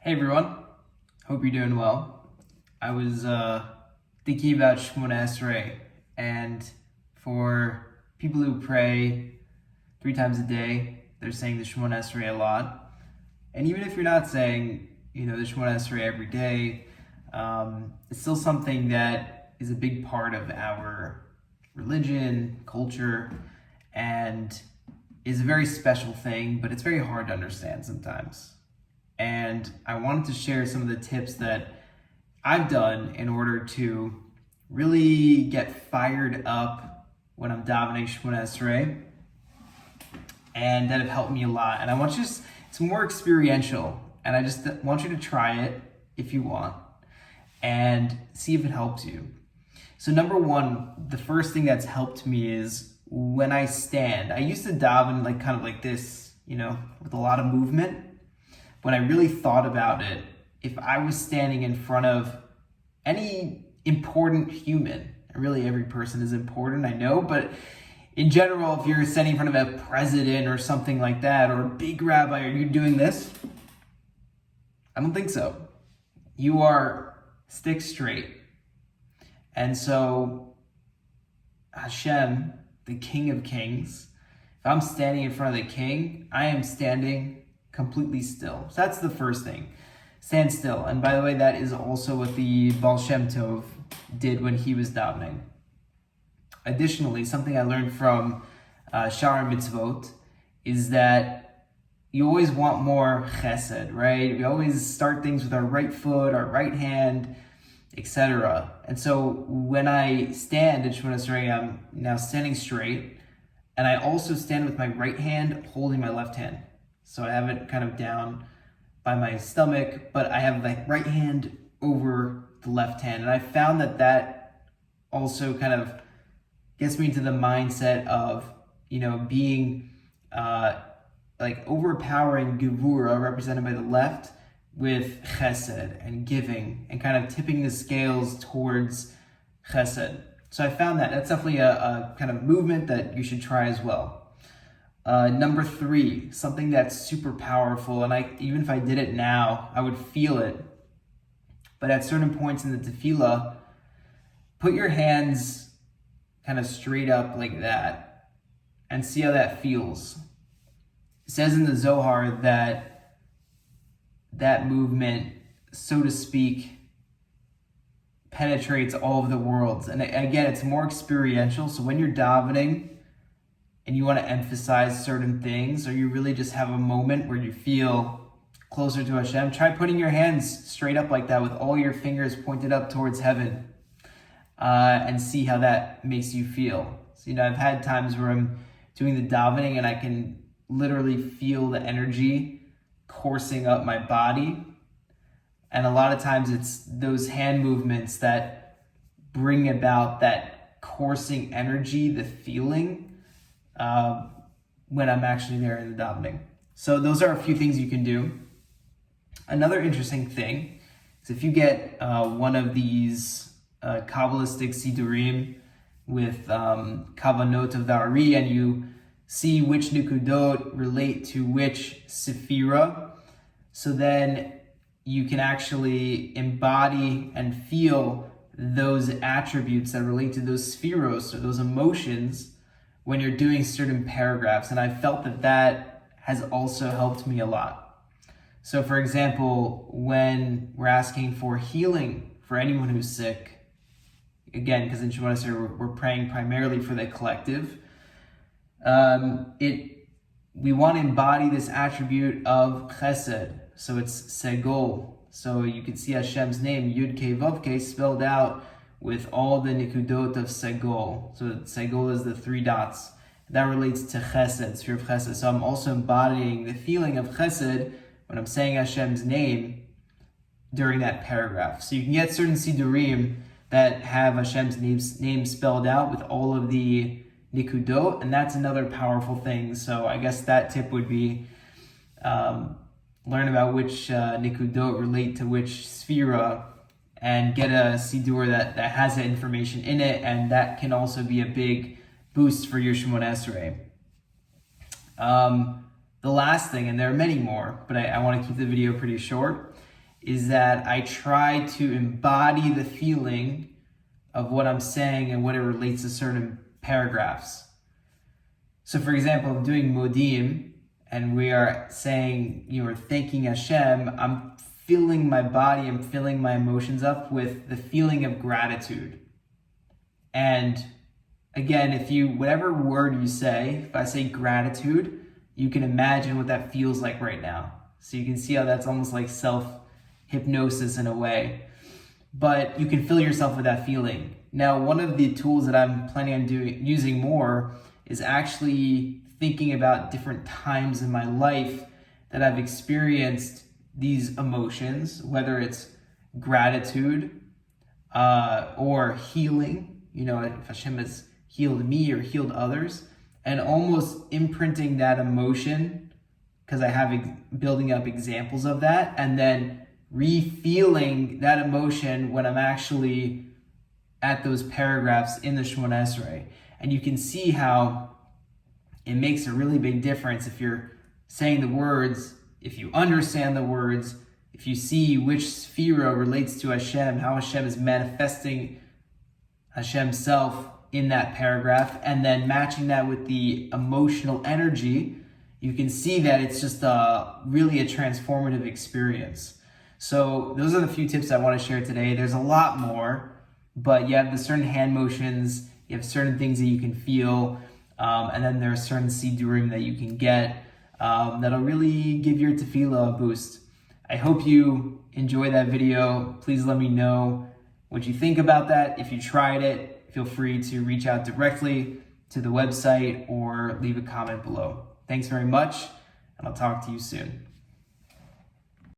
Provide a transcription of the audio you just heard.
Hey everyone, hope you're doing well. I was thinking about Shemona Esrei, and for people who pray 3 times a day, they're saying the Shemona Esrei a lot. And even if you're not saying, the Shemona Esrei every day, it's still something that is a big part of our religion, culture, and is a very special thing, but it's very hard to understand sometimes. And I wanted to share some of the tips that I've done in order to really get fired up when I'm davening Shemona Esrei, and that have helped me a lot. And I want you to, it's more experiential, and I just want you to try it if you want and see if it helps you. So number one, the first thing that's helped me is when I stand. I used to daven kind of like this, with a lot of movement. When I really thought about it, if I was standing in front of any important human, and really every person is important, I know, but in general, if you're standing in front of a president or something like that, or a big rabbi, are you doing this? I don't think so. You are stick straight. And so Hashem, the King of Kings, if I'm standing in front of the King, I am standing completely still. So that's the first thing. Stand still. And by the way, that is also what the Baal Shem Tov did when he was davening. Additionally, something I learned from Shara Mitzvot is that you always want more chesed, right? We always start things with our right foot, our right hand, etc. And so when I stand in Shemona Esrei, I'm now standing straight, and I also stand with my right hand holding my left hand. So I have it kind of down by my stomach, but I have the right hand over the left hand. And I found that also kind of gets me into the mindset of, being overpowering Gevura, represented by the left, with chesed and giving, and kind of tipping the scales towards chesed. So I found that's definitely a kind of movement that you should try as well. Number 3, something that's super powerful, and even if I did it now, I would feel it. But at certain points in the tefillah, put your hands kind of straight up like that, and see how that feels. It says in the Zohar that movement, so to speak, penetrates all of the worlds. And again, it's more experiential. So when you're davening and you want to emphasize certain things, or you really just have a moment where you feel closer to Hashem, try putting your hands straight up like that with all your fingers pointed up towards heaven, and see how that makes you feel. So, I've had times where I'm doing the davening and I can literally feel the energy coursing up my body. And a lot of times it's those hand movements that bring about that coursing energy, the feeling, when I'm actually there in the davening. So those are a few things you can do. Another interesting thing is if you get one of these Kabbalistic Sidurim with Kavanot of the Ari, and you see which Nikudot relate to which Sephira, so then you can actually embody and feel those attributes that relate to those spheros, or those emotions, when you're doing certain paragraphs. And I felt that has also helped me a lot. So for example, when we're asking for healing for anyone who's sick, again, because in Shemona Esrei we're praying primarily for the collective, we want to embody this attribute of chesed. So it's segol. So you can see Hashem's name, Yud-Kei Vav-Kei, spelled out with all the nikudot of segol. So segol is the 3 dots. That relates to chesed, sphere of chesed. So I'm also embodying the feeling of chesed when I'm saying Hashem's name during that paragraph. So you can get certain sidurim that have Hashem's name spelled out with all of the nikudot, and that's another powerful thing. So I guess that tip would be learn about which nikudot relate to which sphera, and get a sidur that has that information in it, and that can also be a big boost for your Shemona Esrei. The last thing, and there are many more, but I want to keep the video pretty short, is that I try to embody the feeling of what I'm saying and what it relates to certain paragraphs. So for example, I'm doing Modim, and we are saying, we're thanking Hashem, I'm filling my body, I'm filling my emotions up with the feeling of gratitude. And again, whatever word you say, if I say gratitude, you can imagine what that feels like right now. So you can see how that's almost like self-hypnosis in a way. But you can fill yourself with that feeling. Now, one of the tools that I'm planning on using more is actually thinking about different times in my life that I've experienced these emotions, whether it's gratitude or healing, if Hashem has healed me or healed others, and almost imprinting that emotion, because I have building up examples of that, and then re-feeling that emotion when I'm actually at those paragraphs in the Shemona Esrei. And you can see how it makes a really big difference if you're saying the words, if you understand the words, if you see which sphera relates to Hashem, how Hashem is manifesting Hashem's self in that paragraph, and then matching that with the emotional energy, you can see that it's just really a transformative experience. So those are the few tips I want to share today. There's a lot more, but you have the certain hand motions, you have certain things that you can feel, and then there are certain sidurim that you can get that'll really give your tefillah a boost. I hope you enjoy that video. Please let me know what you think about that. If you tried it, feel free to reach out directly to the website or leave a comment below. Thanks very much, and I'll talk to you soon.